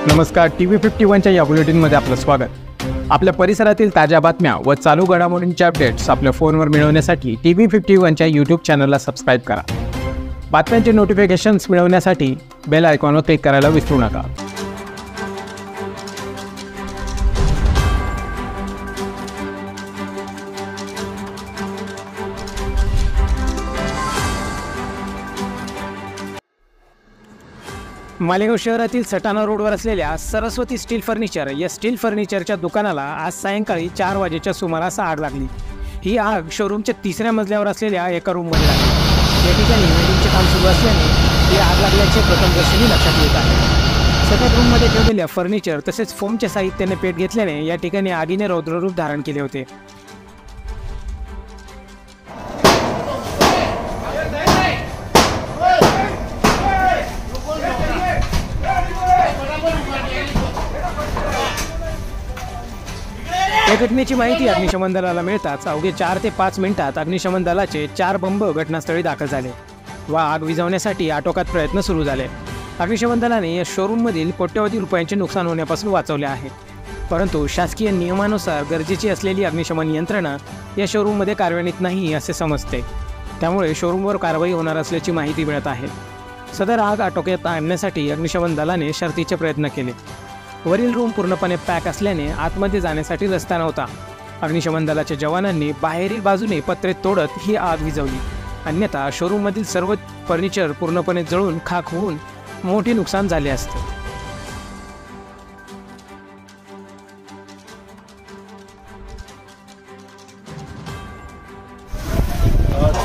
नमस्कार, TV51च्या या बुलेटिनमध्ये आपलं स्वागत। आपल्या परिसरातील ताज्या बातम्या व चालू घडामोडींचे अपडेट्स आपल्या फोनवर मिळवण्यासाठी TV51च्या यूट्यूब चॅनलला सबस्क्राईब करा। बातम्यांचे नोटिफिकेशन्स मिळवण्यासाठी बेल आयकॉनवर क्लिक करायला विसरू नका। मालेगाव शहरातील सटाणा रोडवर असलेल्या सरस्वती स्टील फर्निचर या स्टील फर्निचरच्या दुकानाला आज सायंकाळी 4 वाजेच्या सुमारास आग लागली। ही आग शोरूमच्या 3ऱ्या मजल्यावर असलेल्या एका रूममध्ये लागली। या ठिकाणी वेल्डिंगचे काम सुरू असल्याने ही आग लागल्याचे प्रथमदर्शनी लक्षात येत आहे। सदर रूममध्ये ठेवलेल्या फर्निचर तसेच फोमच्या साहित्याने पेट घेतल्याने या ठिकाणी आगीने रौद्ररूप धारण केले होते। या घटनेची माहिती अग्निशमन दलाला मिळताच अवघे 4 ते 5 मिनिटात अग्निशमन दलाचे 4 बंब घटनास्थळी दाखल झाले व आग विझवण्यासाठी आटोकाट प्रयत्न सुरू झाले। अग्निशमन दलाने या शोरूममधील कोट्यवधी रुपयांचे नुकसान होण्यापासून वाचवले आहे, परंतु शासकीय नियमानुसार गरजेची असलेली अग्निशमन यंत्रणा या शोरूममध्ये कार्यान्वित नाही असे समजते। त्यामुळे शोरूमवर कारवाई होणार असल्याची माहिती मिळत आहे। सदर आग आटोक्यात आणण्यासाठी अग्निशमन दलाने शर्थीचे प्रयत्न केले। वरील रूम पूर्णपणे पॅक असल्याने आतमध्ये जाण्यासाठी रस्ता नव्हता। अग्निशमन दलाच्या जवानांनी बाहेरील बाजूने पत्रे तोडत ही आग विझवली, अन्यथा शोरूममधील सर्व फर्निचर पूर्णपणे जळून खाक होऊन मोठे नुकसान झाले असते।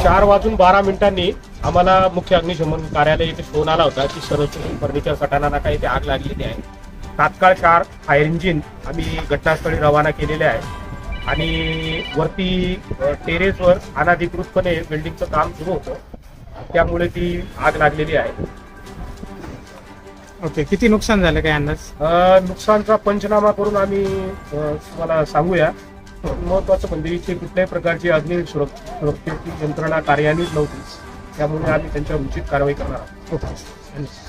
4:12 आम्हाला मुख्य अग्निशमन कार्यालय इथे फोन आला होता की सरस्वती फर्निचर सटाणा नाका इथे आग लागलेली आहे। तात्काळ 4 फायर इंजिन आम्ही घटनास्थळी रवाना केलेले आहे आणि वरती टेरेसवर अनधिकृतपणे बिल्डिंगचं काम सुरू होतं, त्यामुळे ती आग लागलेली आहे। ओके, किती नुकसान झालं काय अंदाज? नुकसानचा पंचनामा करून आम्ही तुम्हाला सांगूया। महत्वाचं म्हणजे इथे कुठल्याही प्रकारची अग्नी सुरक्षेची यंत्रणा कार्यान्वित नव्हती, त्यामुळे आम्ही त्यांच्यावर उचित कारवाई करणार आहोत।